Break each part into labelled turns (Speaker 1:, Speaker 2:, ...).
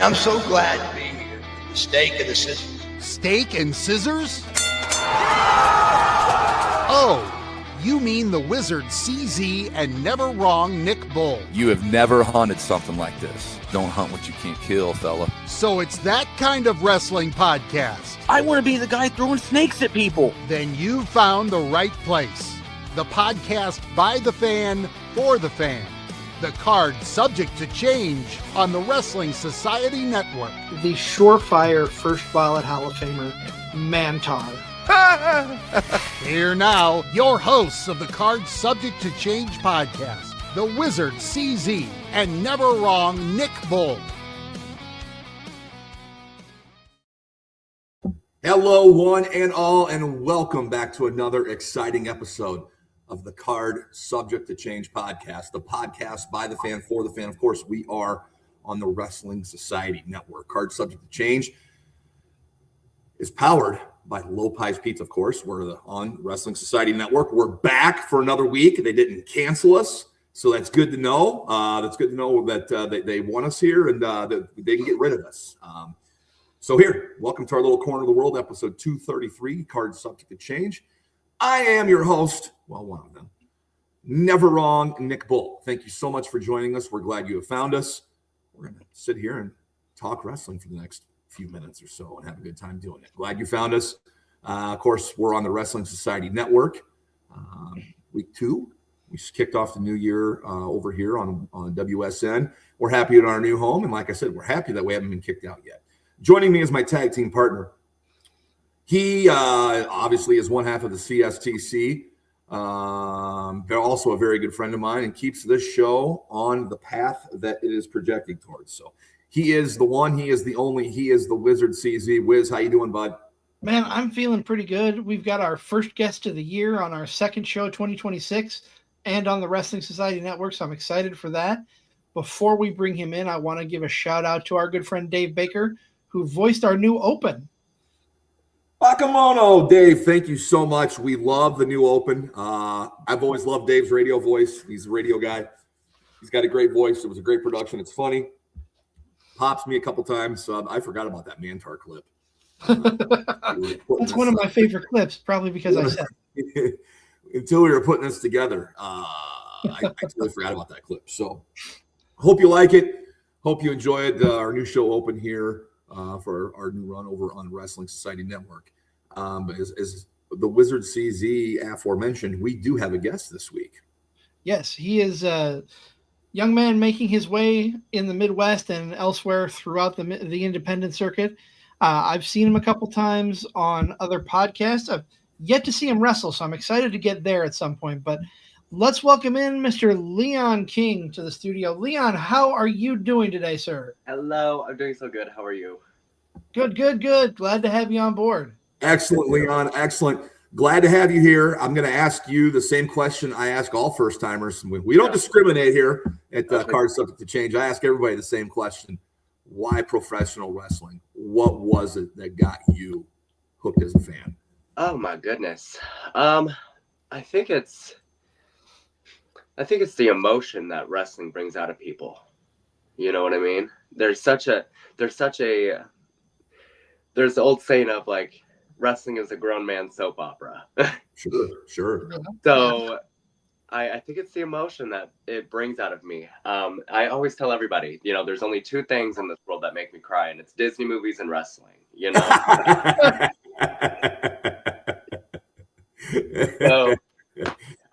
Speaker 1: I'm so glad to be here. The steak and the scissors.
Speaker 2: Steak and scissors? Oh, you mean the wizard CZ and never wrong Nick Bull.
Speaker 3: You have never hunted something like this. Don't hunt what you can't kill, fella.
Speaker 2: So it's that kind of wrestling podcast.
Speaker 4: I want to be the guy throwing snakes at people.
Speaker 2: Then you found the right place. The podcast by the fan, for the fan. The card subject to change on the Wrestling Society Network.
Speaker 5: The surefire first ballot Hall of Famer, Mantar.
Speaker 2: Here now, your hosts of the Card Subject to Change podcast, the Wizard CZ and never wrong Nick Bull.
Speaker 6: Hello, one and all, and welcome back to another exciting episode of the Card Subject to Change podcast, the podcast by the fan, for the fan. Of course, we are on the Wrestling Society Network. Card Subject to Change is powered by Low Pies Pizza, of course. We're on Wrestling Society Network. We're back for another week. They didn't cancel us, so that's good to know. That's good to know that they want us here and that they can get rid of us. So here, welcome to our little corner of the world, episode 233, Card Subject to Change. I am your host, well, one of them, never wrong, Nick Bull. Thank you so much for joining us. We're glad you have found us. We're going to sit here and talk wrestling for the next few minutes or so and have a good time doing it. Glad you found us. Of course, we're on the Wrestling Society Network. Week 2, we kicked off the new year over here on WSN. We're happy in our new home, and like I said, we're happy that we haven't been kicked out yet. Joining me is my tag team partner. He obviously is one half of the CSTC. They're also a very good friend of mine and keeps this show on the path that it is projecting towards. So he is the one, he is the only, he is the Wizard CZ. Wiz, how you doing, bud?
Speaker 5: Man, I'm feeling pretty good. We've got our first guest of the year on our second show, 2026, and on the Wrestling Society Network, so I'm excited for that. Before we bring him in, I want to give a shout out to our good friend Dave Baker, who voiced our new Open.
Speaker 6: Bakamono, Dave, thank you so much. We love the new Open. I've always loved Dave's radio voice. He's a radio guy. He's got a great voice. It was a great production. It's funny. Pops me a couple times. I forgot about that Mantar clip.
Speaker 5: That's one of my favorite clips, probably because I said it.
Speaker 6: Until we were putting this together, I totally forgot about that clip. So hope you like it. Hope you enjoyed our new show Open here for our new run over on Wrestling Society Network. As the Wizard CZ aforementioned, we do have a guest this week.
Speaker 5: Yes, he is a young man making his way in the Midwest and elsewhere throughout the independent circuit. I've seen him a couple times on other podcasts. I've yet to see him wrestle, so I'm excited to get there at some point. But let's welcome in Mr. Leon King to the studio. Leon, how are you doing today, sir?
Speaker 7: Hello, I'm doing so good. How are you?
Speaker 5: Good. Glad to have you on board.
Speaker 6: Excellent, Leon. Excellent. Glad to have you here. I'm going to ask you the same question I ask all first-timers. We don't discriminate here at Card Subject to Change. I ask everybody the same question. Why professional wrestling? What was it that got you hooked as a fan?
Speaker 7: Oh, my goodness. I think it's the emotion that wrestling brings out of people. You know what I mean? There's the old saying of like, wrestling is a grown man's soap opera.
Speaker 6: Sure.
Speaker 7: So I think it's the emotion that it brings out of me. I always tell everybody, there's only 2 things in this world that make me cry, and it's Disney movies and wrestling, So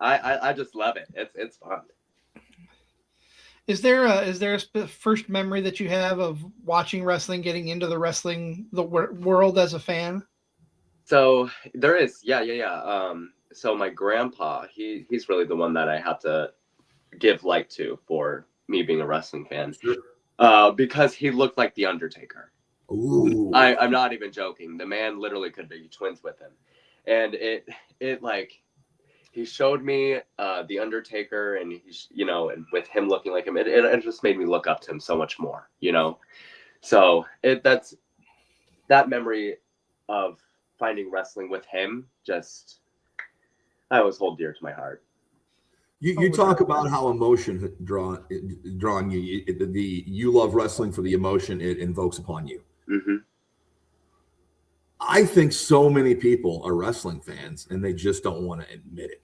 Speaker 7: I just love it. It's fun.
Speaker 5: Is there a first memory that you have of watching wrestling, getting into the world as a fan?
Speaker 7: So there is, yeah. So my grandpa, he's really the one that I have to give light to for me being a wrestling fan, because he looked like the Undertaker.
Speaker 6: Ooh.
Speaker 7: I'm not even joking. The man literally could be twins with him, and it like he showed me the Undertaker, and and with him looking like him, it just made me look up to him so much more, So that's that memory of finding wrestling with him, I always hold dear to my heart.
Speaker 6: You talk about how emotion drawing you. You love wrestling for the emotion it invokes upon you.
Speaker 7: Mm-hmm.
Speaker 6: I think so many people are wrestling fans and they just don't want to admit it.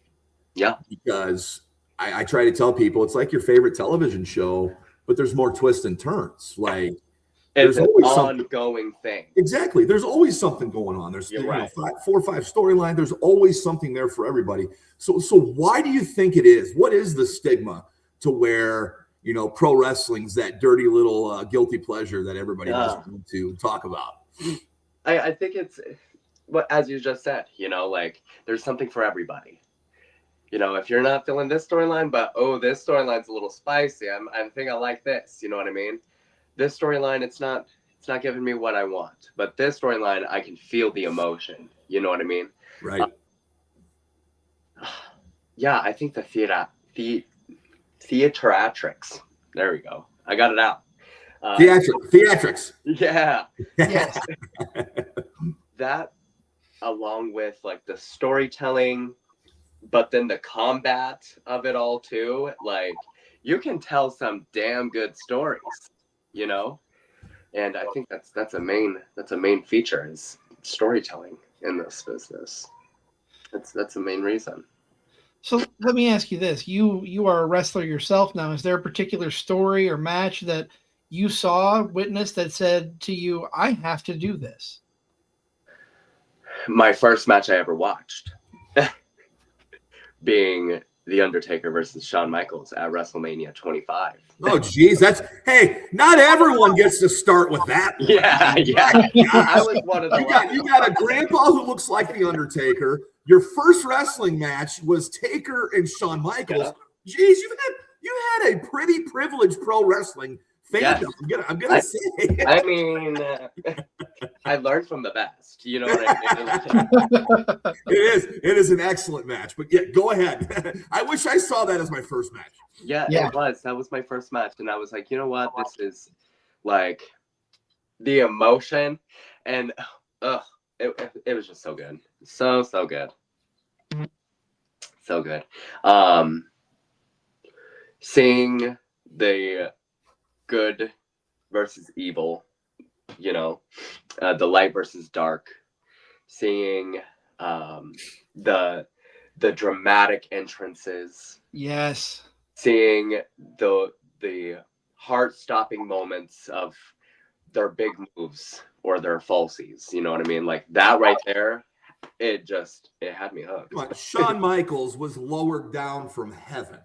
Speaker 7: Yeah.
Speaker 6: Because I try to tell people it's like your favorite television show, but there's more twists and turns. Like
Speaker 7: it's
Speaker 6: there's
Speaker 7: an
Speaker 6: always
Speaker 7: ongoing thing.
Speaker 6: Exactly. There's always something going on. There's
Speaker 7: right.
Speaker 6: 4 or 5 storyline. There's always something there for everybody. So why do you think it is? What is the stigma to where, pro wrestling's that dirty little guilty pleasure that everybody doesn't want to talk about?
Speaker 7: I think it's what, as you just said, like there's something for everybody. If you're not feeling this storyline, but this storyline's a little spicy. I think I like this. You know what I mean? This storyline, it's not giving me what I want. But this storyline, I can feel the emotion. You know what I mean?
Speaker 6: Right.
Speaker 7: Yeah, I think the theatrics. There we go. I got it out.
Speaker 6: Theatrics.
Speaker 7: Yeah.
Speaker 5: Yes.
Speaker 7: That, along with like the storytelling, but then the combat of it all too. Like you can tell some damn good stories, and I think that's a main feature is storytelling in this business. That's the main reason.
Speaker 5: So let me ask you this: you are a wrestler yourself now. Is there a particular story or match that you witnessed that said to you, "I have to do this"?
Speaker 7: My first match I ever watched, being The Undertaker versus Shawn Michaels at WrestleMania 25.
Speaker 6: Oh, geez, not everyone gets to start with that.
Speaker 7: Yeah. I was one of the
Speaker 6: you got a grandpa who looks like The Undertaker. Your first wrestling match was Taker and Shawn Michaels. Yeah. Geez, you had a pretty privileged pro wrestling fandom. Yes. I'm gonna say.
Speaker 7: I mean, I learned from the best. You know what I mean?
Speaker 6: It is an excellent match. But yeah, go ahead. I wish I saw that as my first match.
Speaker 7: Yeah, it was. That was my first match, and I was like, you know what? This is like the emotion, and it was just so good, so good, so good. Seeing the good versus evil, the light versus dark, seeing the dramatic entrances,
Speaker 5: yes,
Speaker 7: seeing the heart-stopping moments of their big moves or their falsies, you know what I mean? Like that right there, it had me hooked.
Speaker 6: Shawn Michaels was lowered down from heaven.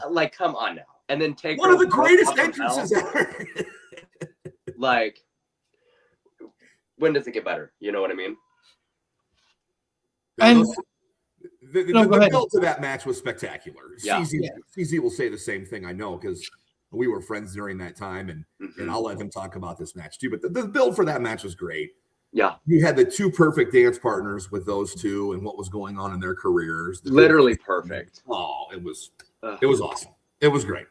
Speaker 7: Like, come on now. And then take
Speaker 6: one of the greatest entrances ever.
Speaker 7: Like, when does it get better? You know what I mean?
Speaker 5: And
Speaker 6: the build to that match was spectacular.
Speaker 7: Yeah.
Speaker 6: CZ will say the same thing, I know, because we were friends during that time, and I'll let him talk about this match too. But the build for that match was great.
Speaker 7: Yeah.
Speaker 6: You had the 2 perfect dance partners with those 2 and what was going on in their careers.
Speaker 7: Literally perfect.
Speaker 6: Oh, it was awesome. It was great.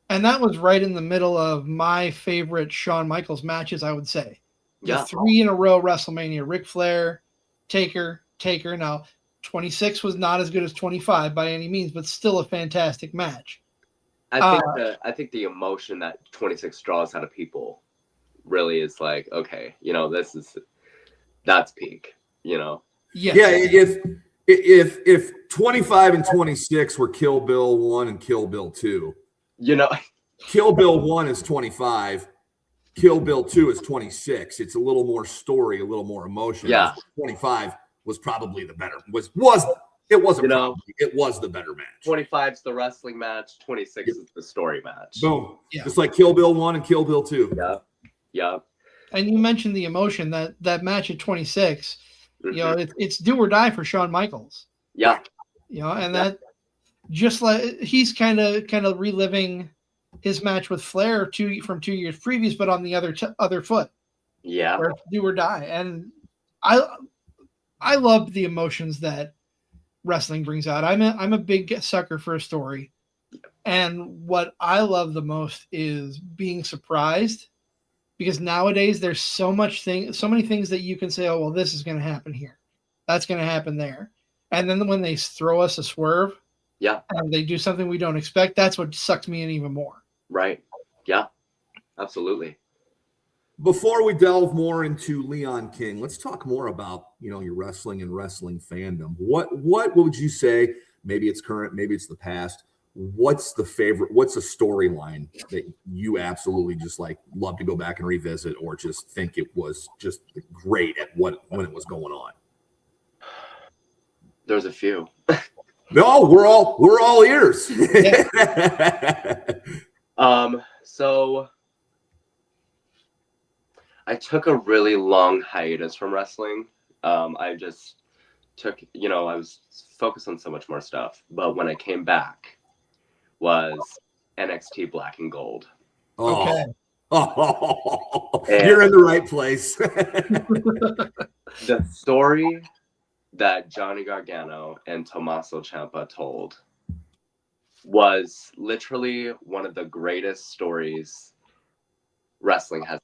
Speaker 5: And that was right in the middle of my favorite Shawn Michaels matches, I would say. The 3 in a row WrestleMania, Ric Flair, Taker. Now, 26 was not as good as 25 by any means, but still a fantastic match.
Speaker 7: I think the emotion that 26 draws out of people really is like, okay, that's peak,
Speaker 5: Yes.
Speaker 6: Yeah, if 25 and 26 were Kill Bill 1 and Kill Bill 2, Kill Bill 1 is 25, Kill Bill 2 is 26. It's a little more story, a little more emotion.
Speaker 7: Yeah.
Speaker 6: 25 was probably the better. It was the better match.
Speaker 7: 25 is the wrestling match, 26 is the story match.
Speaker 6: Boom. Yeah. It's like Kill Bill 1 and Kill Bill 2.
Speaker 7: Yeah.
Speaker 5: And you mentioned the emotion that match at 26. It's do or die for Shawn Michaels.
Speaker 7: Yeah.
Speaker 5: And that just like he's kind of reliving his match with Flair from 2 years previous, but on the other foot.
Speaker 7: Yeah.
Speaker 5: Where do or die. And I love the emotions that wrestling brings out. I'm a big sucker for a story. And what I love the most is being surprised, because nowadays there's so many things that you can say, oh, well, this is going to happen here. That's going to happen there. And then when they throw us a swerve,
Speaker 7: Yeah.
Speaker 5: and they do something we don't expect, that's what sucks me in even more.
Speaker 7: Right. Yeah. Absolutely.
Speaker 6: Before we delve more into Leon King, let's talk more about, your wrestling and wrestling fandom. What would you say? Maybe it's current, maybe it's the past. What's a storyline that you absolutely just like love to go back and revisit, or just think it was just great at when it was going on?
Speaker 7: There's a few.
Speaker 6: No, we're all ears.
Speaker 7: So I took a really long hiatus from wrestling. I just took, I was focused on so much more stuff. But when I came back was NXT Black and Gold.
Speaker 6: Okay.
Speaker 7: And
Speaker 6: You're in the right place.
Speaker 7: the story that Johnny Gargano and Tommaso Ciampa told was literally one of the greatest stories wrestling has.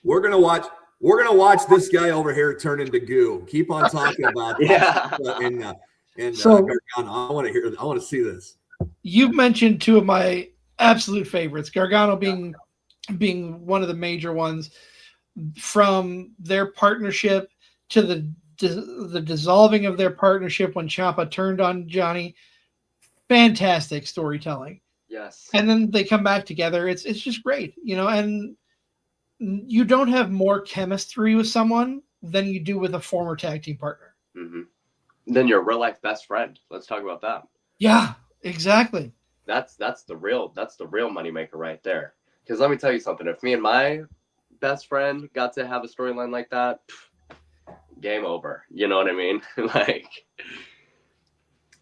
Speaker 6: We're gonna watch this guy over here turn into goo. Keep on talking about
Speaker 7: Yeah.
Speaker 5: So
Speaker 6: Gargano. I want to see this.
Speaker 5: You've mentioned two of my absolute favorites, Gargano being one of the major ones, from their partnership to the dissolving of their partnership when Ciampa turned on Johnny. Fantastic storytelling.
Speaker 7: Yes.
Speaker 5: And then they come back together. It's just great, and you don't have more chemistry with someone than you do with a former tag team partner.
Speaker 7: Mm-hmm. Then your real life best friend. Let's talk about that.
Speaker 5: Yeah, exactly.
Speaker 7: That's the real moneymaker right there. Because let me tell you something. If me and my best friend got to have a storyline like that, game over. You know what I mean?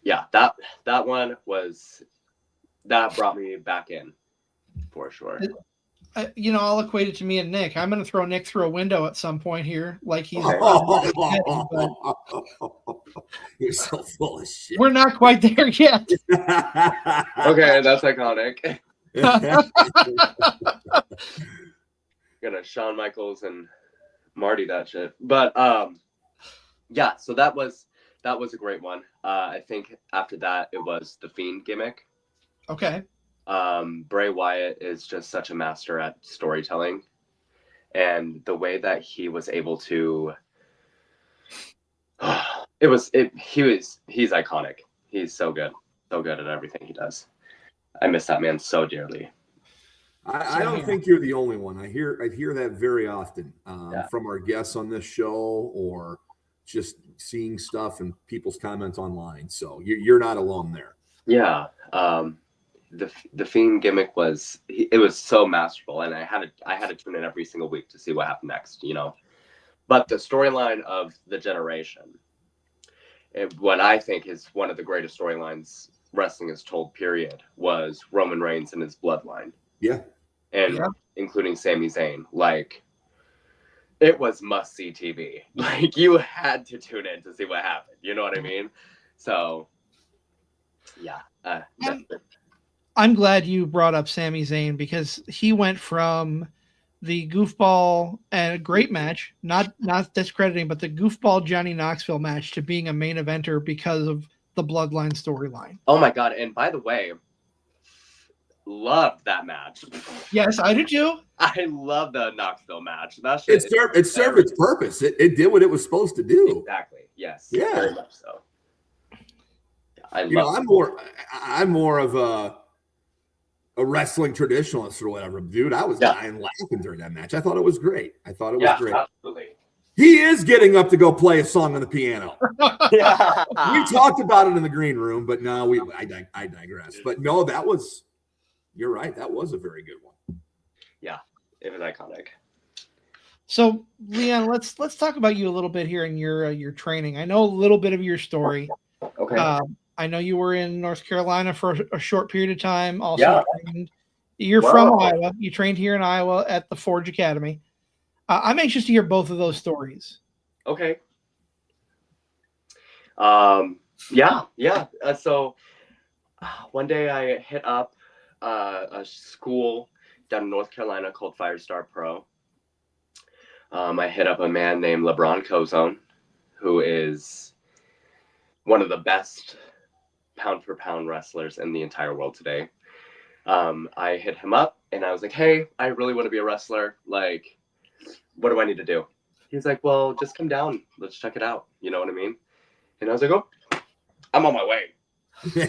Speaker 7: Yeah, that one brought me back in for sure.
Speaker 5: I'll equate it to me and Nick. I'm going to throw Nick through a window at some point here, like he's.
Speaker 6: You're so full of shit.
Speaker 5: We're not quite there yet.
Speaker 7: Okay, that's iconic. Gonna Shawn Michaels and Marty that shit, but yeah. So that was a great one. I think after that it was the Fiend gimmick.
Speaker 5: Okay.
Speaker 7: Bray Wyatt is just such a master at storytelling, and the way that he was able to he's iconic. He's so good at everything he does. I miss that man so dearly.
Speaker 6: I don't think you're the only one. I hear that very often from our guests on this show, or just seeing stuff and people's comments online. So you're not alone there.
Speaker 7: Yeah. The Fiend gimmick was so masterful, and I had to tune in every single week to see what happened next, But the storyline of the generation, what I think is one of the greatest storylines wrestling has told, period, was Roman Reigns and his bloodline.
Speaker 6: Yeah.
Speaker 7: And including Sami Zayn. It was must-see TV. You had to tune in to see what happened. You know what I mean? So, yeah.
Speaker 5: I'm glad you brought up Sami Zayn, because he went from the goofball and a great match, not discrediting, but the goofball Johnny Knoxville match, to being a main eventer because of the Bloodline storyline.
Speaker 7: Oh my God. And by the way, loved that match.
Speaker 5: Yes, I do too.
Speaker 7: I love the Knoxville match.
Speaker 6: It served its purpose. It did what it was supposed to do.
Speaker 7: Exactly. Yes.
Speaker 6: Yeah.
Speaker 7: Very much so.
Speaker 6: I'm more of a wrestling traditionalist or whatever, dude. I was dying laughing during that match. I thought it was great. Great.
Speaker 7: Absolutely.
Speaker 6: He is getting up to go play a song on the piano.
Speaker 7: Yeah.
Speaker 6: We talked about it in the green room, but no, I digress. But no, you're right. That was a very good one.
Speaker 7: Yeah, it was iconic.
Speaker 5: So, Leon, let's talk about you a little bit here in your training. I know a little bit of your story.
Speaker 7: Okay.
Speaker 5: I know you were in North Carolina for a short period of time. Also, you're
Speaker 7: Wow.
Speaker 5: from Iowa. You trained here in Iowa at the Forge Academy. I'm anxious to hear both of those stories.
Speaker 7: Okay. Yeah. So one day I hit up a school down in North Carolina called Firestar Pro. I hit up a man named LeBron Cozone, who is one of the best pound for pound wrestlers in the entire world today. I hit him up and I was like, hey, I really want to be a wrestler. Like, what do I need to do? He's like, well, just come down. Let's check it out. You know what I mean? And I was like, oh, I'm on my way.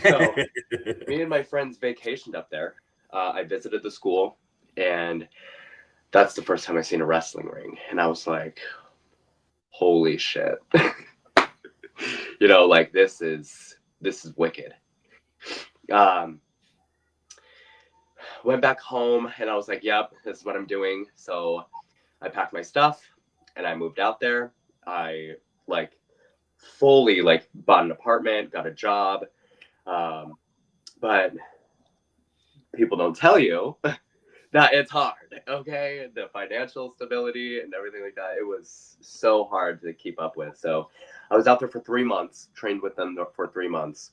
Speaker 7: So me and my friends vacationed up there. I visited the school, and that's the first time I seen a wrestling ring. And I was like, holy shit. You know, like this is wicked. Went back home and I was like, yep, this is what I'm doing. So I packed my stuff and I moved out there. I like fully like bought an apartment, got a job. But people don't tell you that it's hard. Okay. The financial stability and everything like that. It was so hard to keep up with. So I was out there for 3 months, trained with them for 3 months.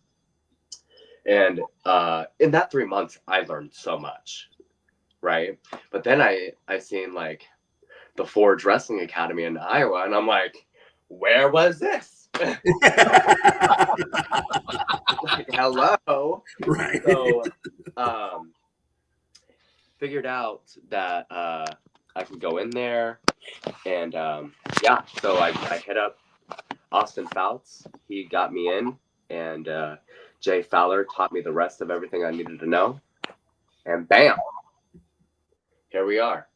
Speaker 7: And in that 3 months, I learned so much, right? But then I seen like the Forge Wrestling Academy in Iowa, and I'm like, where was this? Like, hello.
Speaker 6: Right.
Speaker 7: So figured out that I could go in there, and yeah, so I hit up Austin Fouts. He got me in, and Jay Fowler taught me the rest of everything I needed to know. And bam, here we are.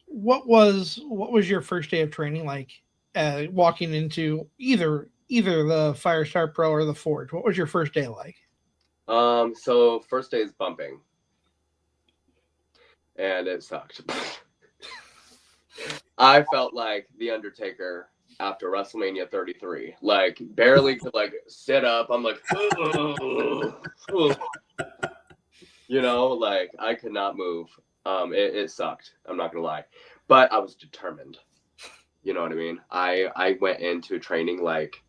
Speaker 5: What was your first day of training like? Walking into either the Firestar Pro or the Forge. What was your first day like?
Speaker 7: So first day is bumping, and it sucked. I felt like The Undertaker after WrestleMania 33, like barely could like sit up. I'm like, you know, like I could not move. It sucked. I'm not gonna lie, but I was determined. You know what I mean? I went into training like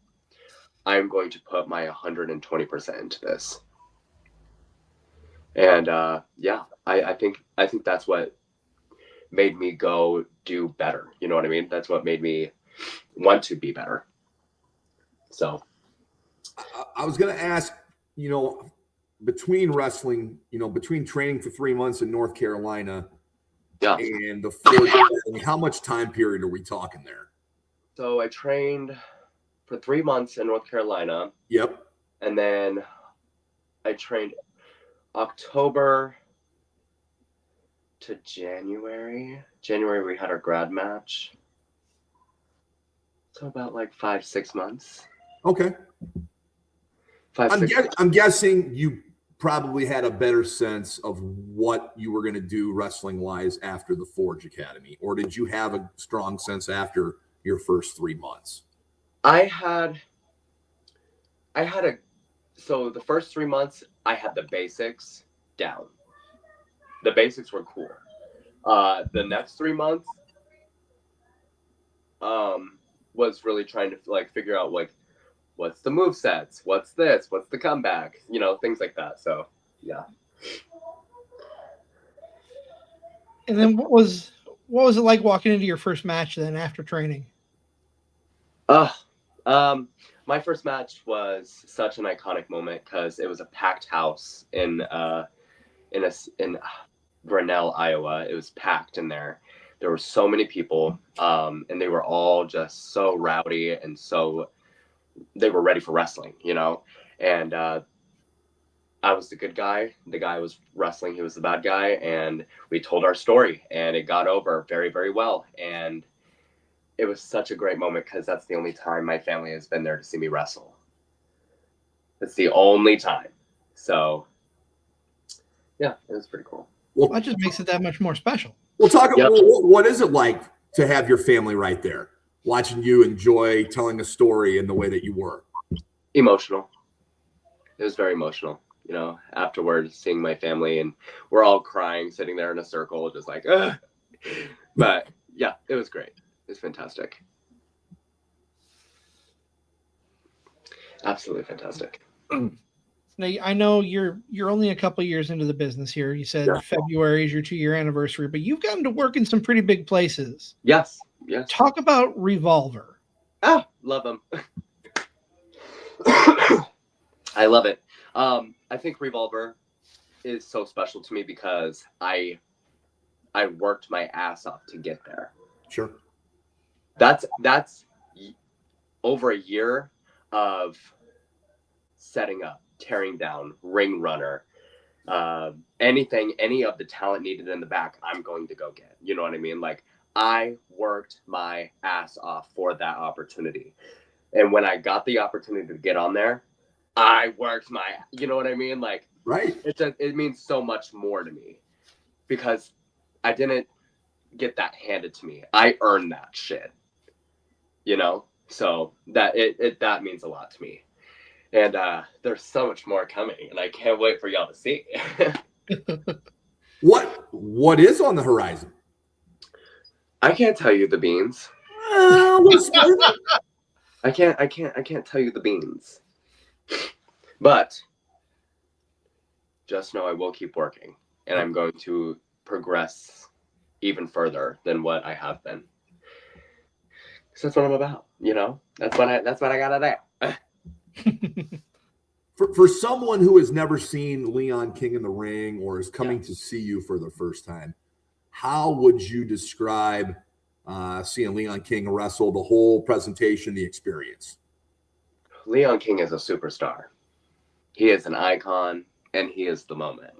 Speaker 7: I'm going to put my 120% into this. And yeah, I think that's what made me go do better. You know what I mean? That's what made me want to be better. So
Speaker 6: I was going to ask, you know, between wrestling, you know, between training for 3 months in North Carolina,
Speaker 7: yeah,
Speaker 6: and the Forge, I mean, how much time period are we talking there?
Speaker 7: So I trained for 3 months in North Carolina.
Speaker 6: Yep.
Speaker 7: And then I trained October to January. January we had our grad match. So about like 5-6 months.
Speaker 6: Okay. I'm guessing you probably had a better sense of what you were going to do wrestling wise after the Forge Academy, or did you have a strong sense after your first 3 months?
Speaker 7: So the first 3 months I had the basics down. The basics were cool. The next 3 months was really trying to like figure out like what's the move sets, what's this, what's the comeback, you know, things like that. So yeah.
Speaker 5: And then what was it like walking into your first match then after training?
Speaker 7: My first match was such an iconic moment because it was a packed house in Grinnell, Iowa. It was packed in there. There were so many people, and they were all just so rowdy and so they were ready for wrestling, you know. And I was the good guy. The guy was wrestling. He was the bad guy, and we told our story, and it got over very, very well. And it was such a great moment because that's the only time my family has been there to see me wrestle. It's the only time. So, yeah, it was pretty cool.
Speaker 5: Well, that just makes it that much more special.
Speaker 6: We'll talk about what is it like to have your family right there, watching you enjoy telling a story in the way that you were?
Speaker 7: Emotional. It was very emotional. You know, afterwards, seeing my family, and we're all crying, sitting there in a circle, just like, ugh. But yeah, it was great. It's fantastic. Absolutely fantastic.
Speaker 5: Now, I know you're only a couple years into the business here. You said February is your 2-year anniversary, but you've gotten to work in some pretty big places.
Speaker 7: Yes. Yes.
Speaker 5: Talk about Revolver.
Speaker 7: Ah, love them. I love it. I think Revolver is so special to me because I worked my ass off to get there.
Speaker 6: Sure.
Speaker 7: That's over a year of setting up, tearing down, ring runner, anything, any of the talent needed in the back, I'm going to go get. You know what I mean? Like, I worked my ass off for that opportunity. And when I got the opportunity to get on there, I worked my, you know what I mean? Like,
Speaker 6: Right.
Speaker 7: It means so much more to me because I didn't get that handed to me. I earned that shit, you know? So that that means a lot to me. And there's so much more coming, and I can't wait for y'all to see.
Speaker 6: What is on the horizon?
Speaker 7: I can't tell you the beans. I can't tell you the beans. But just know I will keep working, and I'm going to progress even further than what I have been. Because that's what I'm about, you know? That's what I gotta do.
Speaker 6: For someone who has never seen Leon King in the ring or is coming to see you for the first time, how would you describe seeing Leon King wrestle, the whole presentation, the experience?
Speaker 7: Leon King is a superstar. He is an icon, and he is the moment.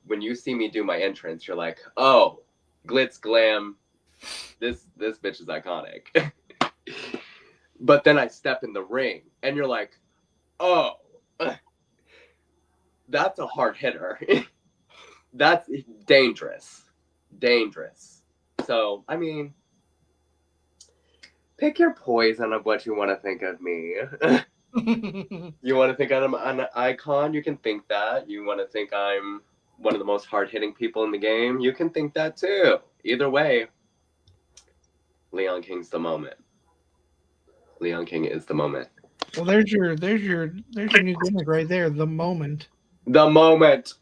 Speaker 7: When you see me do my entrance, you're like, oh, glitz glam, this bitch is iconic. But then I step in the ring, and you're like, oh, that's a hard hitter. That's dangerous. So, I mean, pick your poison of what you want to think of me. You want to think I'm an icon? You can think that. You want to think I'm one of the most hard-hitting people in the game? You can think that too. Either way, Leon King's the moment. Leon King is the moment.
Speaker 5: Well, there's your new gimmick right there. The moment.
Speaker 7: The moment.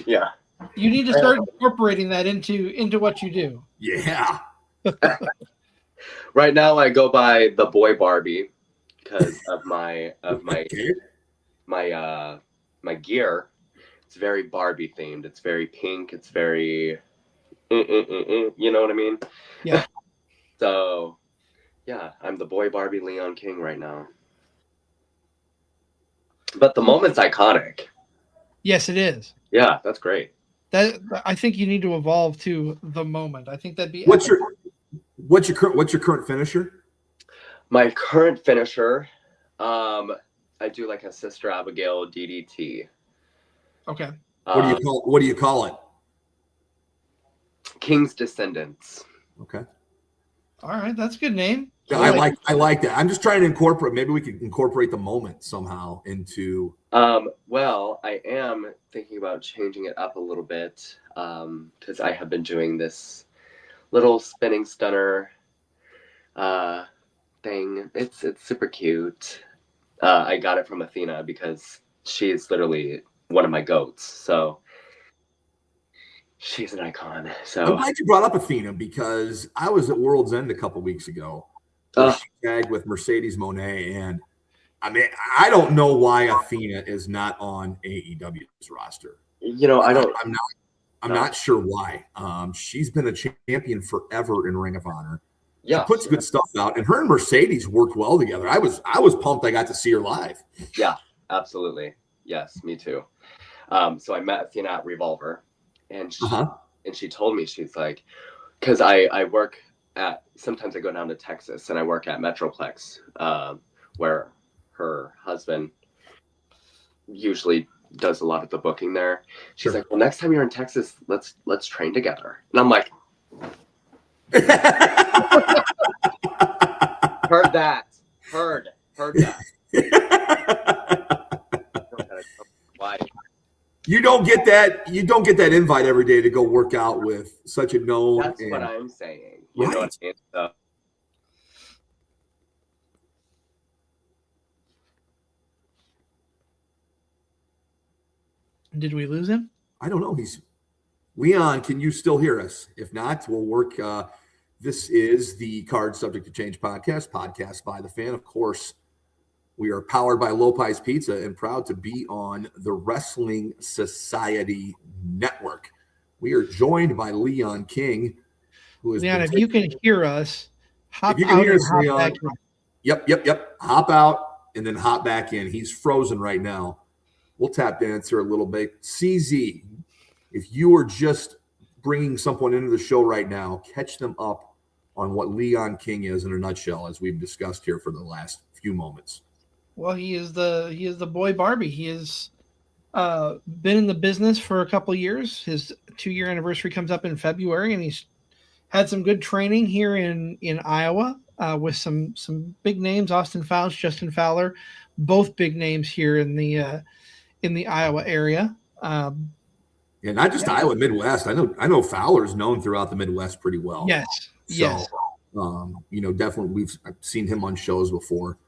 Speaker 7: Yeah.
Speaker 5: You need to start incorporating that into what you do.
Speaker 6: Yeah.
Speaker 7: Right now, I go by the boy Barbie because of my
Speaker 6: Okay.
Speaker 7: my gear. It's very Barbie themed. It's very pink. It's very, you know what I mean?
Speaker 5: Yeah.
Speaker 7: So, yeah, I'm the boy Barbie Leon King right now. But the moment's iconic.
Speaker 5: Yes, it is.
Speaker 7: Yeah, that's great.
Speaker 5: That I think you need to evolve to the moment. I think that'd be.
Speaker 6: What's your current finisher?
Speaker 7: My current finisher, I do like a Sister Abigail DDT.
Speaker 5: Okay.
Speaker 6: What do you call it?
Speaker 7: King's Descendants.
Speaker 6: Okay.
Speaker 5: All right, that's a good name.
Speaker 6: Yeah, I like that. I'm just trying to incorporate. Maybe we could incorporate the moment somehow into.
Speaker 7: Well, I am thinking about changing it up a little bit because I have been doing this little spinning stunner thing. It's super cute. I got it from Athena because she's literally one of my goats. So she's an icon. So
Speaker 6: I'm glad you brought up Athena because I was at World's End a couple weeks ago. She tagged with Mercedes Monet, and I mean, I don't know why Athena is not on AEW's roster.
Speaker 7: You know, I'm
Speaker 6: not sure why. She's been a champion forever in Ring of Honor.
Speaker 7: Yeah,
Speaker 6: she puts good stuff out, and her and Mercedes worked well together. I was pumped I got to see her live.
Speaker 7: Yeah, absolutely. Yes, me too. So I met Athena at Revolver, and she told me, she's like, because I work at, sometimes I go down to Texas and I work at Metroplex, where her husband usually does a lot of the booking there. She's like, well, next time you're in Texas, let's train together. And I'm like, heard that. Why?
Speaker 6: You don't get that invite every day to go work out with such a known.
Speaker 7: That's what I'm saying. You know what I mean? So,
Speaker 5: Did we lose him?
Speaker 6: I don't know. Leon, can you still hear us? If not, we'll work. This is the Card Subject to Change podcast by the fan. Of course, we are powered by Lopez Pizza and proud to be on the Wrestling Society Network. We are joined by Leon King, who is
Speaker 5: Leon, if you can hear us, hop out and hop back in.
Speaker 6: Yep. Hop out and then hop back in. He's frozen right now. We'll tap dance here a little bit. CZ, if you are just bringing someone into the show right now, catch them up on what Leon King is in a nutshell, as we've discussed here for the last few moments.
Speaker 5: Well, he is the boy Barbie. He has been in the business for a couple of years. His 2-year anniversary comes up in February, and he's had some good training here in Iowa with some big names: Austin Faust, Justin Fowler, both big names here in the Iowa area.
Speaker 6: Yeah, not just Iowa, Midwest. I know Fowler's known throughout the Midwest pretty well.
Speaker 5: Yes.
Speaker 6: Definitely I've seen him on shows before.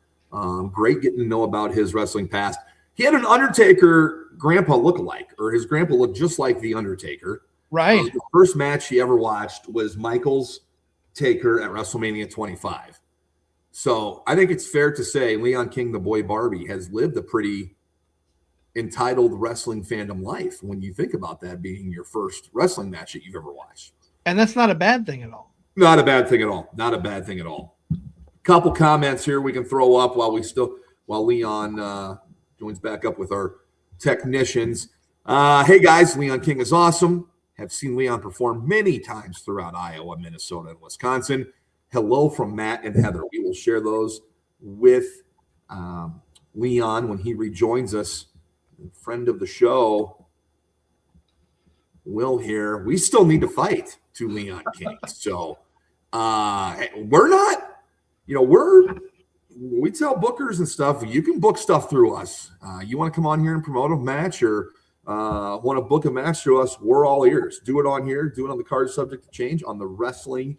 Speaker 6: Great getting to know about his wrestling past. He had an Undertaker grandpa lookalike, or his grandpa looked just like the Undertaker.
Speaker 5: Right.
Speaker 6: The first match he ever watched was Michaels Taker at WrestleMania 25. So I think it's fair to say Leon King, the boy Barbie, has lived a pretty entitled wrestling fandom life when you think about that being your first wrestling match that you've ever watched.
Speaker 5: And that's not a bad thing at all.
Speaker 6: Not a bad thing at all. Couple comments here we can throw up while Leon joins back up with our technicians. Hey guys, Leon King is awesome. Have seen Leon perform many times throughout Iowa, Minnesota, and Wisconsin. Hello from Matt and Heather. We will share those with Leon when he rejoins us. Friend of the show, Will here. We still need to fight to Leon King. So we're not, we tell bookers and stuff, you can book stuff through us. You want to come on here and promote a match or want to book a match through us, we're all ears. Do it on here. Do it on the Card Subject to Change on the Wrestling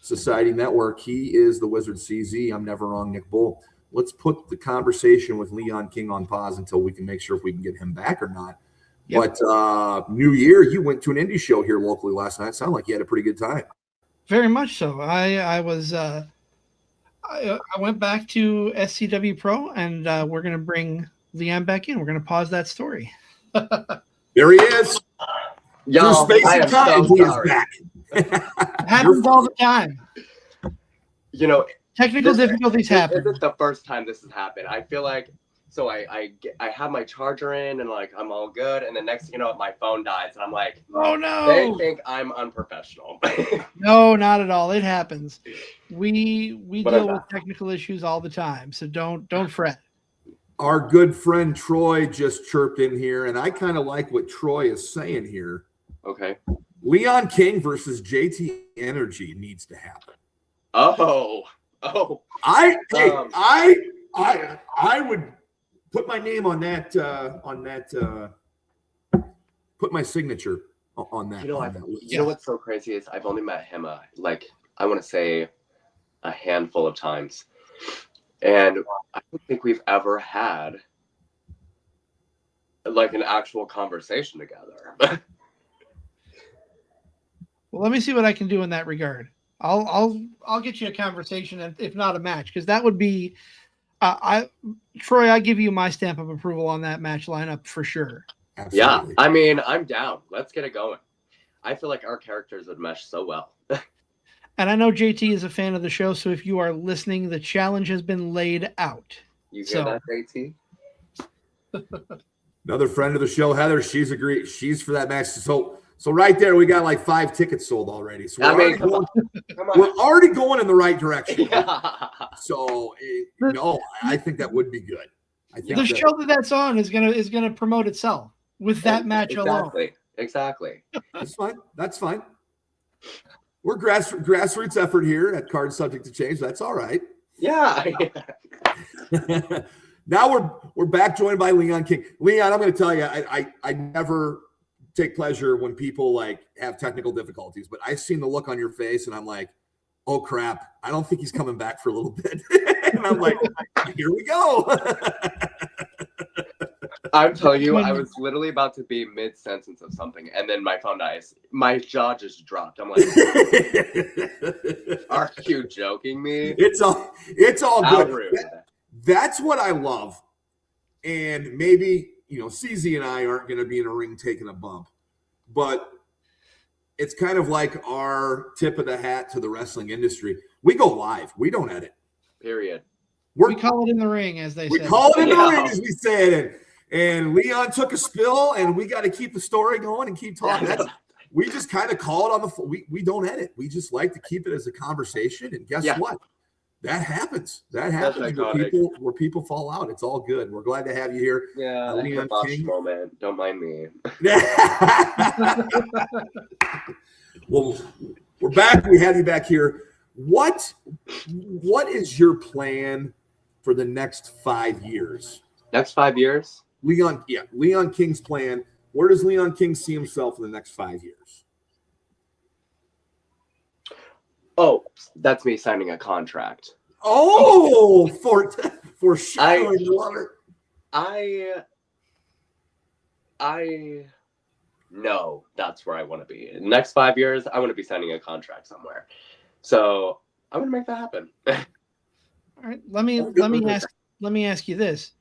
Speaker 6: Society Network. He is the Wizard CZ. I'm never wrong, Nick Bull. Let's put the conversation with Leon King on pause until we can make sure if we can get him back or not. Yep. But New Year, you went to an indie show here locally last night. Sounded like you had a pretty good time.
Speaker 5: Very much so. I went back to SCW Pro, and we're going to bring Leon back in. We're going to pause that story.
Speaker 6: There he is.
Speaker 7: Yo, I am so sorry.
Speaker 5: Happens all the time.
Speaker 7: Technical
Speaker 5: difficulties happen.
Speaker 7: This is the first time this has happened. I feel like, so I have my charger in and like I'm all good, and the next thing you know, my phone dies, and I'm like,
Speaker 5: oh no!
Speaker 7: They think I'm unprofessional.
Speaker 5: No, not at all. It happens. We deal with technical issues all the time, so don't fret.
Speaker 6: Our good friend Troy just chirped in here, and I kind of like what Troy is saying here.
Speaker 7: Okay.
Speaker 6: Leon King versus JT Energy needs to happen.
Speaker 7: Oh.
Speaker 6: I would put my name on that. Put my signature on that.
Speaker 7: You know what's so crazy is I've only met him I want to say a handful of times, and I don't think we've ever had like an actual conversation together.
Speaker 5: Well, let me see what I can do in that regard. I'll get you a conversation, if not a match, because that would be, Troy, I give you my stamp of approval on that match lineup for sure.
Speaker 6: Absolutely.
Speaker 7: Yeah, I mean, I'm down. Let's get it going. I feel like our characters would mesh so well.
Speaker 5: And I know JT is a fan of the show, so if you are listening, the challenge has been laid out.
Speaker 7: You hear that, JT?
Speaker 6: Another friend of the show, Heather, she's agreed. She's for that match. So right there, we got like 5 tickets sold already. So we're already going in the right direction.
Speaker 7: Yeah.
Speaker 6: So I think that would be good. I think
Speaker 5: the show that's on is gonna promote itself with that match alone.
Speaker 7: Exactly.
Speaker 6: That's fine. We're grassroots effort here at Card Subject to Change. That's all right.
Speaker 7: Yeah.
Speaker 6: Now we're back joined by Leon King. Leon, I'm going to tell you, I never take pleasure when people like have technical difficulties, but I've seen the look on your face and I'm like, oh crap, I don't think he's coming back for a little bit. And I'm like, here we go.
Speaker 7: I'm telling you, I was literally about to be mid-sentence of something, and then my phone dies. My jaw just dropped. I'm like, are you joking me?
Speaker 6: It's all
Speaker 7: How
Speaker 6: good.
Speaker 7: rude.
Speaker 6: That's what I love. And maybe, CZ and I aren't going to be in a ring taking a bump, but it's kind of like our tip of the hat to the wrestling industry. We go live. We don't edit.
Speaker 7: Period.
Speaker 5: We call it in the ring, as they say.
Speaker 6: We call it in the ring, as we said. And Leon took a spill, and we got to keep the story going and keep talking. We just kind of call it on the. We don't edit. We just like to keep it as a conversation. And guess what? That happens. That happens where people fall out. It's all good. We're glad to have you here.
Speaker 7: Yeah, Leon King. Moment. Don't mind me.
Speaker 6: Well, we're back. We have you back here. What is your plan for the next 5 years?
Speaker 7: Next 5 years?
Speaker 6: Leon King's plan. Where does Leon King see himself in the next 5 years?
Speaker 7: Oh, that's me signing a contract.
Speaker 6: Oh, for sure.
Speaker 7: I know that's where I want to be. In the next 5 years, I want to be signing a contract somewhere. So I'm gonna make that happen.
Speaker 5: All right. Let me ask you this.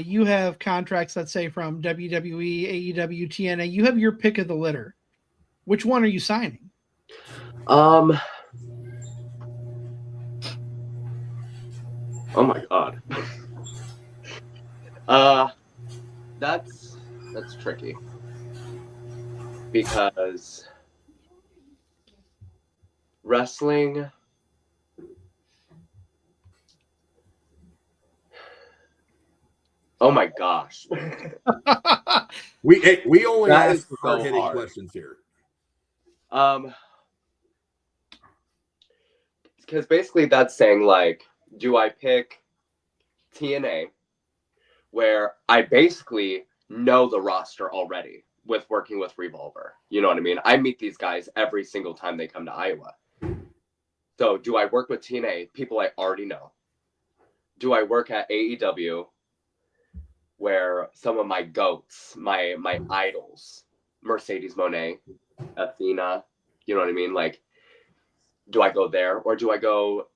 Speaker 5: You have contracts, let's say, from WWE, AEW, TNA. You have your pick of the litter. Which one are you signing?
Speaker 7: Oh my God. That's tricky. Because wrestling, oh my gosh.
Speaker 6: we only ask for hard-hitting questions here.
Speaker 7: Because basically that's saying, like, do I pick TNA, where I basically know the roster already with working with Revolver? You know what I mean? I meet these guys every single time they come to Iowa. So do I work with TNA, people I already know? Do I work at AEW, where some of my goats, my idols, Mercedes Moné, Athena, you know what I mean? Like, do I go there, or do I go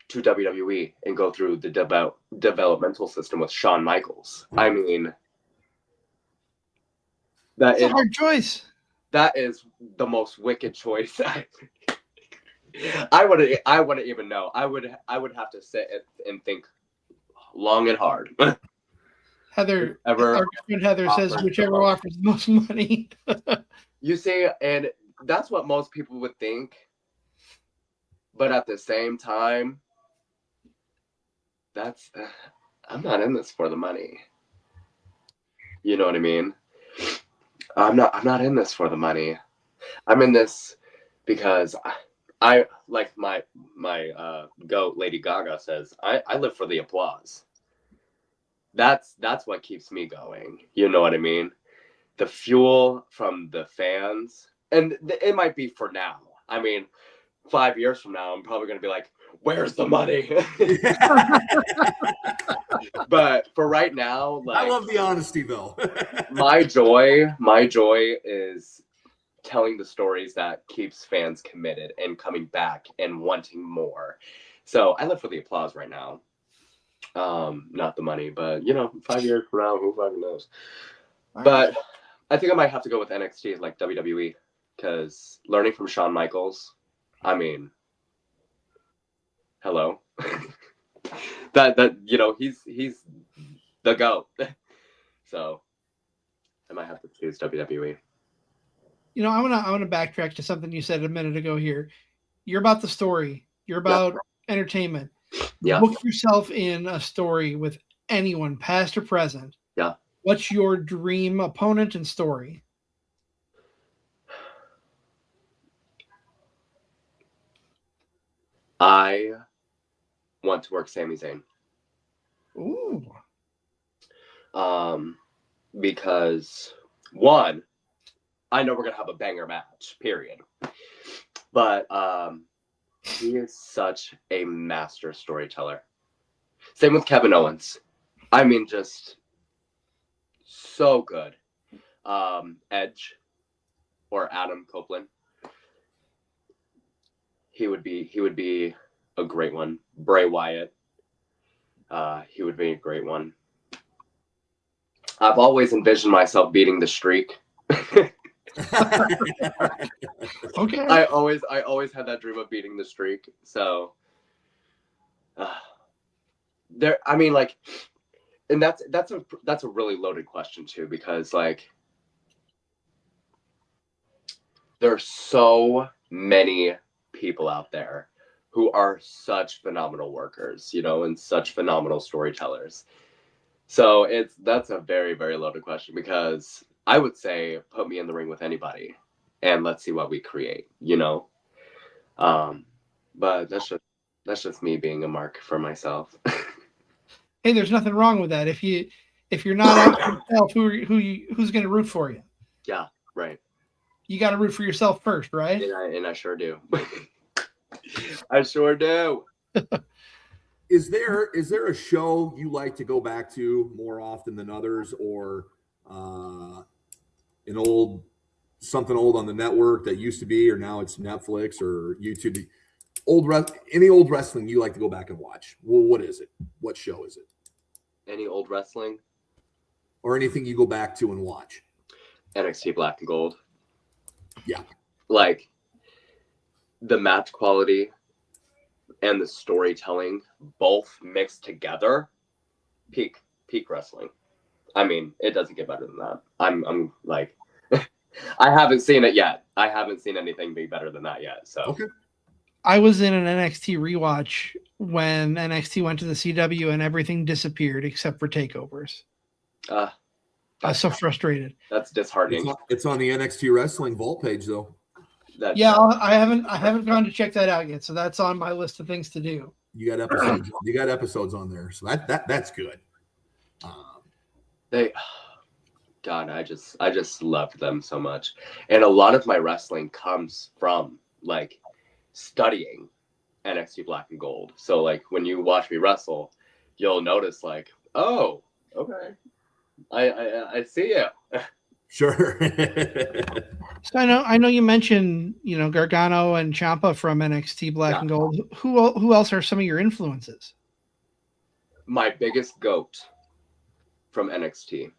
Speaker 7: to WWE and go through the developmental system with Shawn Michaels? I mean,
Speaker 5: that's a hard choice.
Speaker 7: That is the most wicked choice. I wouldn't even know. I would have to sit and think long and hard.
Speaker 5: Heather says whichever offers the most money.
Speaker 7: You see, and that's what most people would think. But at the same time, I'm not in this for the money. You know what I mean? I'm not in this for the money. I'm in this because I like my goat Lady Gaga says, I live for the applause. That's what keeps me going. You know what I mean? The fuel from the fans, and it might be for now. I mean, 5 years from now, I'm probably going to be like, where's the money? But for right now, like,
Speaker 6: I love the honesty though.
Speaker 7: my joy is telling the stories that keeps fans committed and coming back and wanting more. So I live for the applause right now. Not the money, but 5 years from now, who fucking knows? But I think I might have to go with NXT, like WWE, because learning from Shawn Michaels, I mean, hello. He's the GOAT. So I might have to choose WWE.
Speaker 5: I want to backtrack to something you said a minute ago here. You're about the story. You're about entertainment.
Speaker 7: Yeah.
Speaker 5: Book yourself in a story with anyone, past or present.
Speaker 7: Yeah.
Speaker 5: What's your dream opponent and story?
Speaker 7: I want to work Sami Zayn.
Speaker 5: Ooh.
Speaker 7: Because one, I know we're gonna have a banger match, period. But he is such a master storyteller. Same with Kevin Owens. I mean, just So good. Edge or Adam Copeland. He would be a great one. Bray Wyatt. He would be a great one. I've always envisioned myself beating the Streak.
Speaker 5: Okay.
Speaker 7: I always had that dream of beating the Streak. So there, I mean, like, and that's a really loaded question too, because like there's so many people out there who are such phenomenal workers, you know, and such phenomenal storytellers. So that's a very, very loaded question, because I would say put me in the ring with anybody and let's see what we create, you know. But that's just me being a mark for myself.
Speaker 5: Hey, there's nothing wrong with that. If you're not out for yourself, who's going to root for you?
Speaker 7: Yeah, right.
Speaker 5: You got to root for yourself first, right?
Speaker 7: And I sure do. I sure do.
Speaker 6: Is there a show you like to go back to more often than others, or something old on the network that used to be, or now it's Netflix or YouTube? Any old wrestling you like to go back and watch? Well, what is it? What show is it?
Speaker 7: Any old wrestling?
Speaker 6: Or anything you go back to and watch?
Speaker 7: NXT Black and Gold.
Speaker 6: Yeah.
Speaker 7: Like the match quality and the storytelling both mixed together, peak wrestling. I mean, it doesn't get better than that. I'm like, I haven't seen it yet. I haven't seen anything be better than that yet. So
Speaker 6: okay. I
Speaker 5: was in an NXT rewatch when NXT went to the CW and everything disappeared except for takeovers. I was so frustrated.
Speaker 7: That's disheartening.
Speaker 6: It's on the NXT Wrestling Vault page, though.
Speaker 5: I haven't gone to check that out yet, so that's on my list of things to do.
Speaker 6: You got episodes. You got episodes on there, so that's good.
Speaker 7: God, I just loved them so much, and a lot of my wrestling comes from like studying NXT Black and Gold. So like when you watch me wrestle, you'll notice like, oh, okay, I see you.
Speaker 6: Sure.
Speaker 5: So I know you mentioned, you know, Gargano and Ciampa from NXT Black and Gold. Who else are some of your influences?
Speaker 7: My biggest goat from NXT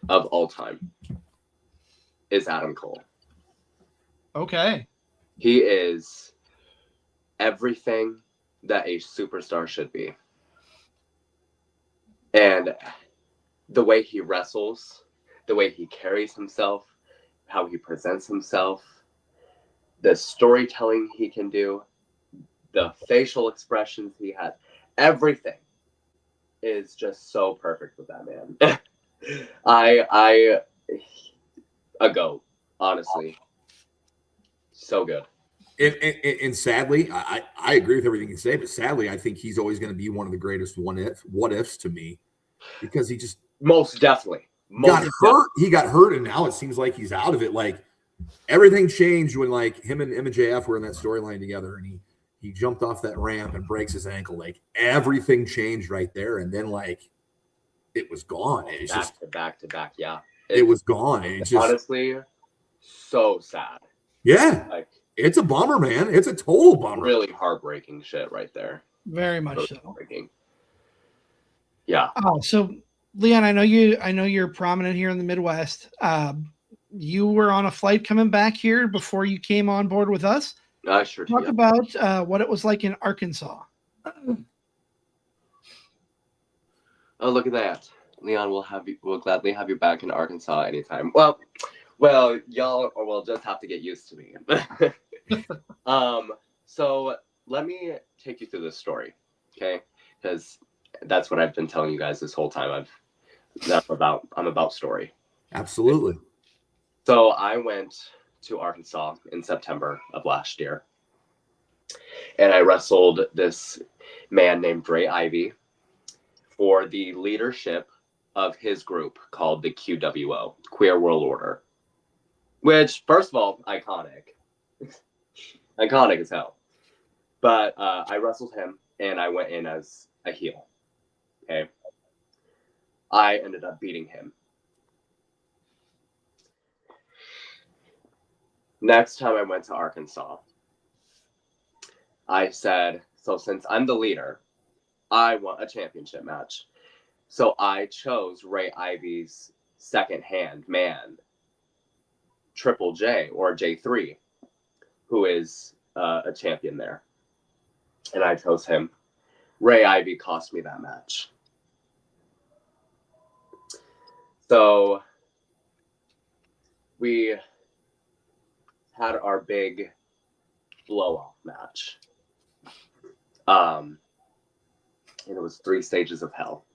Speaker 7: of all time is Adam Cole.
Speaker 5: Okay.
Speaker 7: He is everything that a superstar should be. And the way he wrestles, the way he carries himself, how he presents himself, the storytelling he can do, the facial expressions he has, everything is just so perfect with that man. A goat, honestly. So good.
Speaker 6: And sadly, I agree with everything you say, but sadly, I think he's always going to be one of the greatest what ifs to me, because he just
Speaker 7: most definitely
Speaker 6: got hurt. He got hurt, and now it seems like he's out of it. Like everything changed when like him and MJF were in that storyline together, and he jumped off that ramp and breaks his ankle. Like everything changed right there, and then like it was gone. It's
Speaker 7: back to back. Yeah,
Speaker 6: it was gone. It's just
Speaker 7: honestly so sad.
Speaker 6: Yeah,
Speaker 7: like
Speaker 6: it's a bummer, man. It's a total bummer.
Speaker 7: Really heartbreaking shit right there.
Speaker 5: Very much so.
Speaker 7: Yeah.
Speaker 5: Oh, so Leon, I know you're prominent here in the Midwest. You were on a flight coming back here before you came on board with us.
Speaker 7: I sure
Speaker 5: Talk about what it was like in Arkansas.
Speaker 7: Oh, look at that. Leon, we'll gladly have you back in Arkansas anytime. Well, y'all will just have to get used to me. So let me take you through this story, okay? Because that's what I've been telling you guys this whole time. I'm about story.
Speaker 6: Absolutely.
Speaker 7: So I went to Arkansas in September of last year, and I wrestled this man named Dre Ivy for the leadership of his group called the QWO, Queer World Order, which, first of all, iconic as hell. But I wrestled him, and I went in as a heel. Okay. I ended up beating him Next time I went to Arkansas, I said, so since I'm the leader, I want a championship match. So I chose Ray Ivy's second-hand man, Triple J or J3, who is a champion there. And I chose him. Ray Ivy cost me that match. So we had our big blow-off match. And it was 3 stages of hell.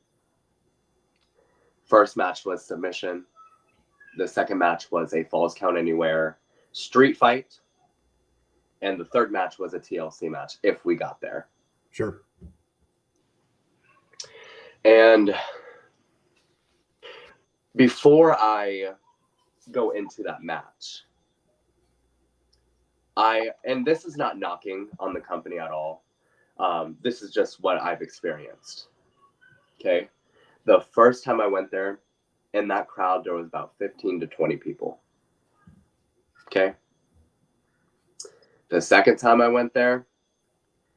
Speaker 7: First match was submission. The second match was a Falls Count Anywhere street fight. And the third match was a TLC match, if we got there.
Speaker 6: Sure.
Speaker 7: And before I go into that match, and this is not knocking on the company at all. This is just what I've experienced. Okay. The first time I went there, in that crowd, there was about 15 to 20 people. Okay. The second time I went there,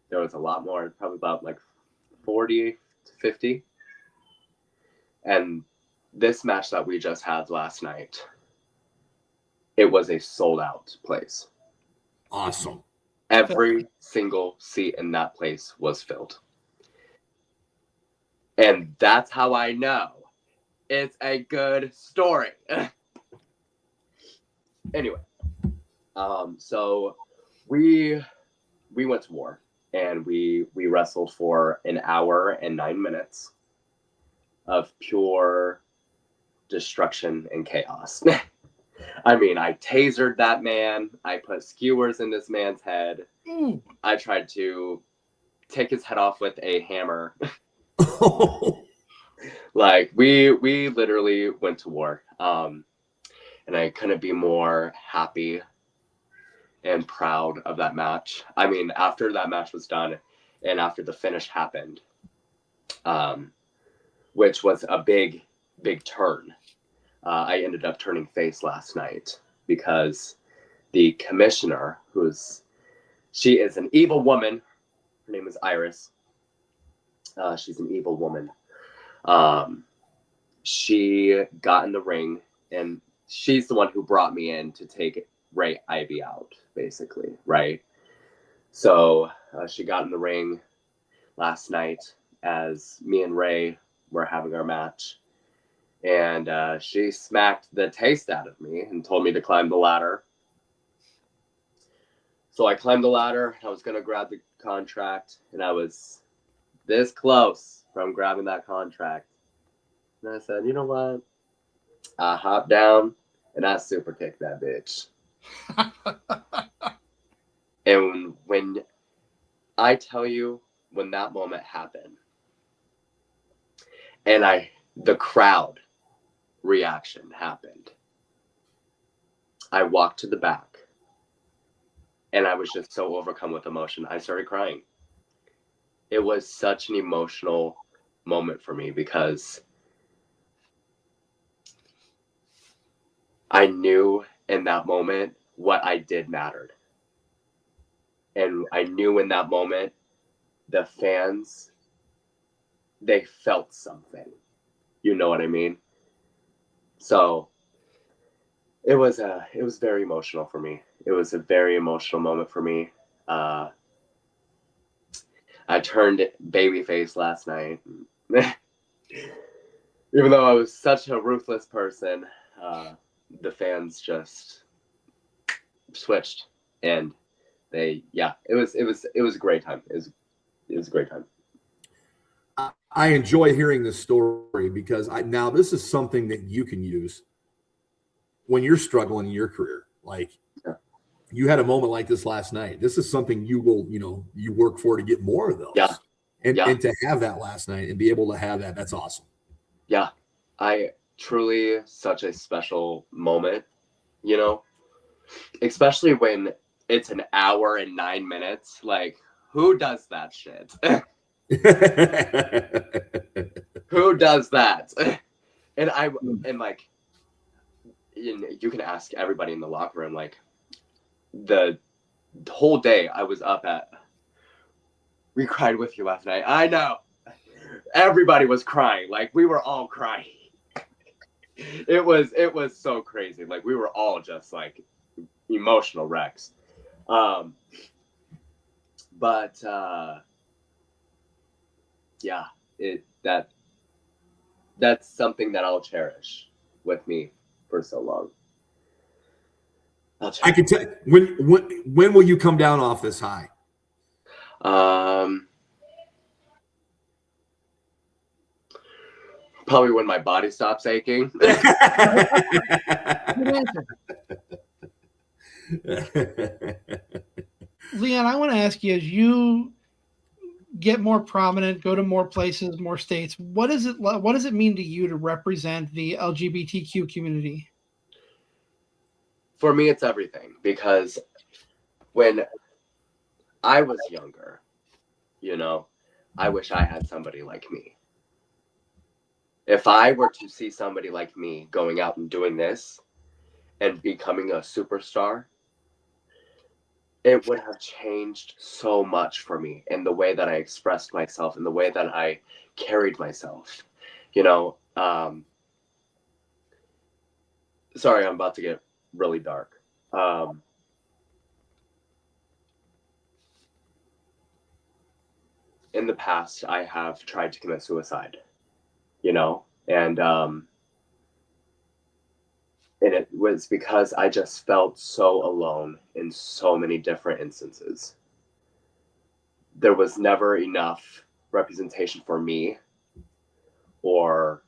Speaker 7: there was a lot more, probably about like 40 to 50. And this match that we just had last night, it was a sold out place.
Speaker 6: Awesome.
Speaker 7: Every single seat in that place was filled. And that's how I know it's a good story. Anyway, so we went to war, and we wrestled for an hour and 9 minutes of pure destruction and chaos. I mean, I tasered that man. I put skewers in this man's head. I tried to take his head off with a hammer. Like, we literally went to war. And I couldn't be more happy and proud of that match. I mean, after that match was done and after the finish happened, which was a big turn. I ended up turning face last night because the commissioner, she is an evil woman. Her name is Iris. She's an evil woman. She got in the ring, and she's the one who brought me in to take Ray Ivy out, basically, right? So she got in the ring last night as me and Ray were having our match. And she smacked the taste out of me and told me to climb the ladder. So I climbed the ladder. I was going to grab the contract, and I was this close from grabbing that contract. And I said, you know what? I hopped down, and I super kicked that bitch. And when I tell you, when that moment happened, and the crowd reaction happened, I walked to the back, and I was just so overcome with emotion. I started crying. It was such an emotional moment for me because I knew in that moment what I did mattered. And I knew in that moment the fans, they felt something. You know what I mean? So it was very emotional for me. It was a very emotional moment for me. I turned babyface last night. Even though I was such a ruthless person, the fans just switched, and it was a great time. It was a great time.
Speaker 6: I enjoy hearing this story because now this is something that you can use when you're struggling in your career. Like, you had a moment like this last night. This is something you will, you work for to get more of those.
Speaker 7: Yeah.
Speaker 6: And to have that last night and be able to have that, that's awesome.
Speaker 7: Yeah. Truly such a special moment, especially when it's an hour and 9 minutes. Like, who does that shit? Who does that? And like, you can ask everybody in the locker room, like, the whole day I was up at. We cried with you last night. I know. Everybody was crying. Like, we were all crying. It was so crazy. Like, we were all just like emotional wrecks. But yeah, that's something that I'll cherish with me for so long.
Speaker 6: I can tell. When will you come down off this high?
Speaker 7: Probably when my body stops aching.
Speaker 5: Leon, I want to ask you, as you get more prominent, go to more places, more states, what does it mean to you to represent the LGBTQ community?
Speaker 7: For me, it's everything, because when I was younger, I wish I had somebody like me. If I were to see somebody like me going out and doing this and becoming a superstar, it would have changed so much for me in the way that I expressed myself, in the way that I carried myself. Sorry, I'm about to get really dark. In the past, I have tried to commit suicide, and it was because I just felt so alone in so many different instances. There was never enough representation for me or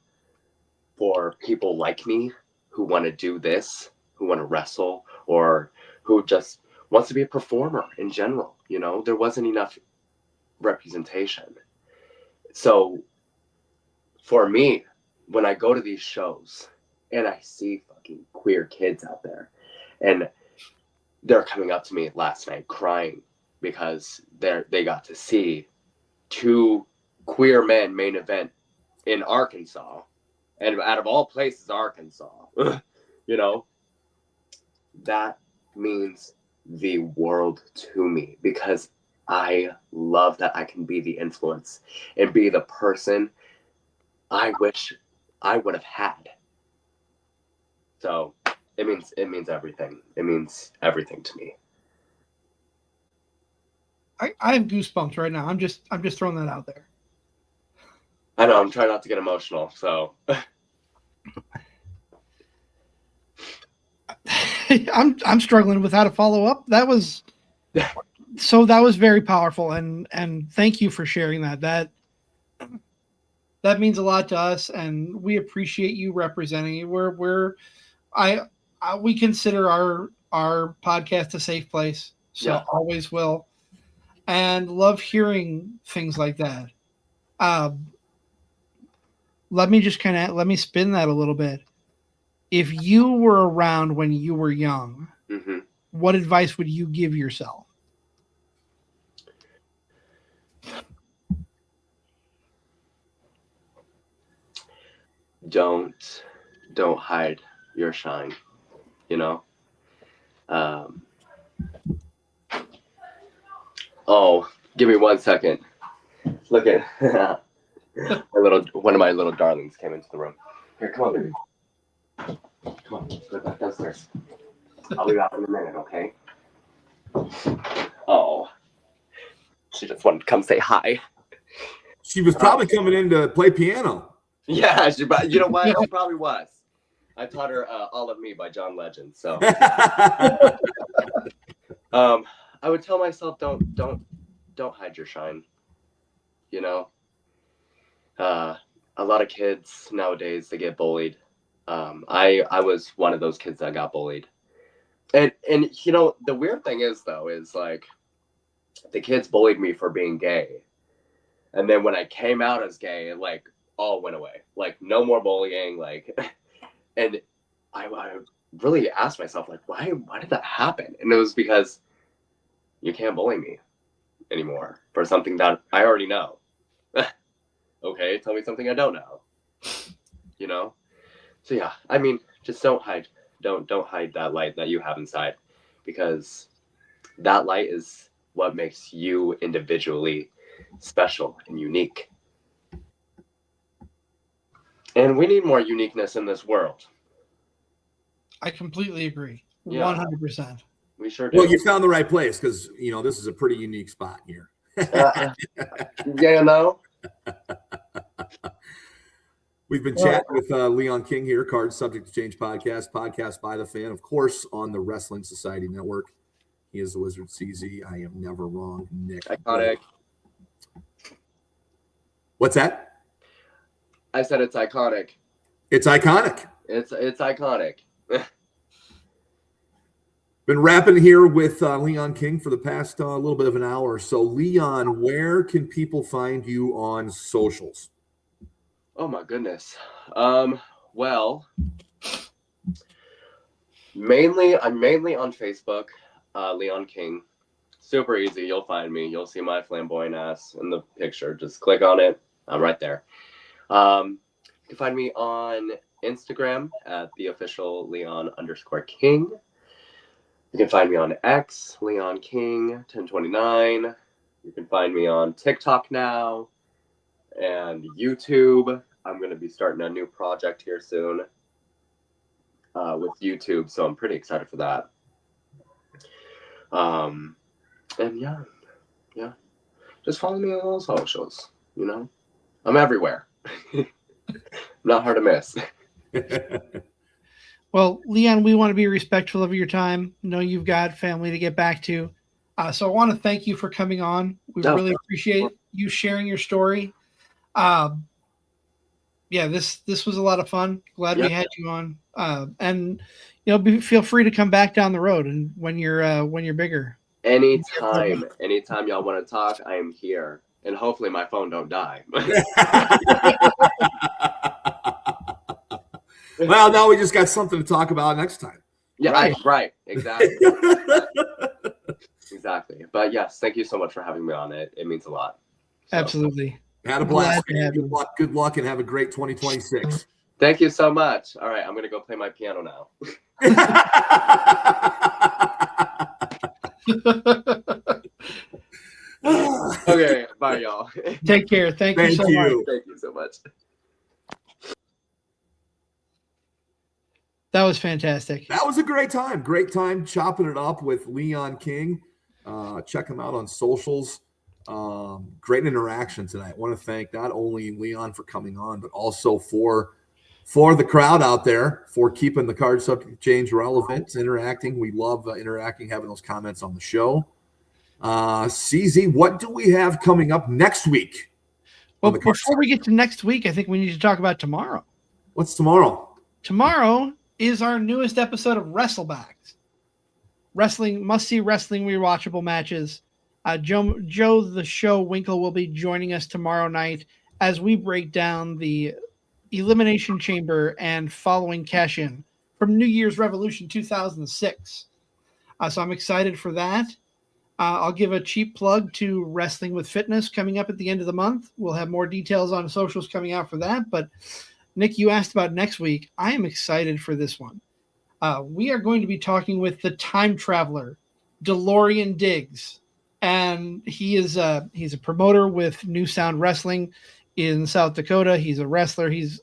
Speaker 7: for people like me who want to do this, who want to wrestle, or who just wants to be a performer in general. There wasn't enough representation. So for me, when I go to these shows and I see fucking queer kids out there, and they're coming up to me last night crying because they got to see two queer men main event in Arkansas, and out of all places, Arkansas, that means the world to me, because I love that I can be the influence and be the person I wish I would have had. So it means everything. It means everything to me.
Speaker 5: I have goosebumps right now. I'm just throwing that out there.
Speaker 7: I know, I'm trying not to get emotional, so
Speaker 5: I'm struggling with how to follow up. That was very powerful, and thank you for sharing that. That means a lot to us, and we appreciate you representing it. We consider our podcast a safe place, so
Speaker 7: yeah.
Speaker 5: always will, and love hearing things like that. Let me spin that a little bit. If you were around when you were young,
Speaker 7: Mm-hmm.
Speaker 5: what advice would you give yourself?
Speaker 7: Don't hide your shine, Oh, give me 1 second. Look at one of my little darlings came into the room. Here, come on, baby. Come on, go back downstairs. I'll be back in a minute, okay? Oh, she just wanted to come say hi.
Speaker 6: She was probably coming in to play piano.
Speaker 7: Yeah, you know what? She probably was. I taught her "All of Me" by John Legend. So, I would tell myself, don't hide your shine. A lot of kids nowadays, they get bullied. I was one of those kids that got bullied, and the weird thing is like the kids bullied me for being gay, and then when I came out as gay, it like all went away. Like, no more bullying. Like, and I really asked myself, like, why did that happen? And it was because you can't bully me anymore for something that I already know. Okay, tell me something I don't know. So yeah, I mean, just don't hide that light that you have inside, because that light is what makes you individually special and unique. And we need more uniqueness in this world.
Speaker 5: I completely agree.
Speaker 7: Yeah.
Speaker 5: 100%.
Speaker 7: We sure do.
Speaker 6: Well, you found the right place because, this is a pretty unique spot here.
Speaker 7: Yeah, no.
Speaker 6: We've been chatting with Leon King here, Card Subject to Change podcast by the fan, of course, on the Wrestling Society Network. He is the Wizard CZ. I am never wrong, Nick.
Speaker 7: Iconic.
Speaker 6: What's that?
Speaker 7: I said it's iconic.
Speaker 6: It's iconic.
Speaker 7: It's iconic.
Speaker 6: Been rapping here with Leon King for the past little bit of an hour or so. Leon, where can people find you on socials?
Speaker 7: Oh my goodness. Well, I'm mainly on Facebook, Leon King. Super easy. You'll find me. You'll see my flamboyant ass in the picture. Just click on it. I'm right there. You can find me on Instagram at the official Leon_King. You can find me on X, Leon King 1029. You can find me on TikTok now and YouTube. I'm going to be starting a new project here soon with YouTube, so I'm pretty excited for that. And yeah, just follow me on all socials. I'm everywhere. Not hard to miss.
Speaker 5: Well, Leon, we want to be respectful of your time. Know you've got family to get back to. So I want to thank you for coming on. We really appreciate you sharing your story. This was a lot of fun. Glad we had you on. And feel free to come back down the road and when you're bigger.
Speaker 7: Anytime y'all want to talk, I am here. And hopefully my phone don't die.
Speaker 6: Well, now we just got something to talk about next time.
Speaker 7: Yeah, right. Exactly. Exactly. But yes, thank you so much for having me on it. It means a lot. So.
Speaker 5: Absolutely.
Speaker 6: Had a blast. Good luck and have a great 2026.
Speaker 7: Thank you so much. All right, I'm going to go play my piano now. Okay, bye, y'all.
Speaker 5: Take care. Thank you so much.
Speaker 7: Thank you so much.
Speaker 5: That was fantastic.
Speaker 6: That was a great time. Great time chopping it up with Leon King. Check him out on socials. Great interaction tonight. I want to thank not only Leon for coming on, but also for the crowd out there for keeping the Card Subject Change relevant, interacting. We love interacting, having those comments on the show. CZ, what do we have coming up next week?
Speaker 5: Well, before we get to next week, I think we need to talk about tomorrow.
Speaker 6: What's tomorrow?
Speaker 5: Tomorrow is our newest episode of WrestleBacks. Must-see wrestling rewatchable matches. Joe the Show Winkle will be joining us tomorrow night as we break down the Elimination Chamber and following cash-in from New Year's Revolution 2006. So I'm excited for that. I'll give a cheap plug to Wrestling with Fitness coming up at the end of the month. We'll have more details on socials coming out for that. But Nick, you asked about next week. I am excited for this one. We are going to be talking with the time traveler, DeLorean Diggs. And he's a promoter with New Sound Wrestling in South Dakota. He's a wrestler. This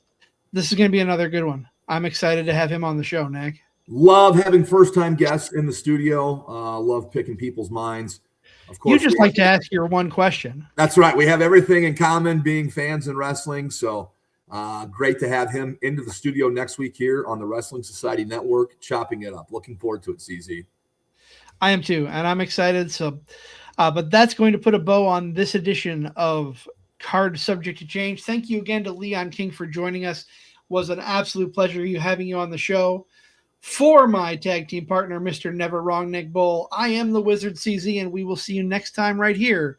Speaker 5: is going to be another good one. I'm excited to have him on the show, Nick.
Speaker 6: Love having first-time guests in the studio. Love picking people's minds. Of course,
Speaker 5: you just like to ask your one question.
Speaker 6: That's right. We have everything in common, being fans in wrestling. So great to have him into the studio next week here on the Wrestling Society Network, chopping it up. Looking forward to it, CZ.
Speaker 5: I am too, and I'm excited. So, but that's going to put a bow on this edition of Card Subject to Change. Thank you again to Leon King for joining us. It was an absolute pleasure having you on the show. For my tag team partner, Mr. Never Wrong, Nick Bull, I am the Wizard CZ, and we will see you next time right here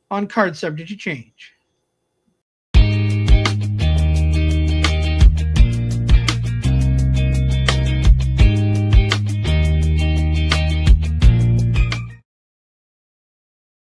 Speaker 5: on Card Subject to Change.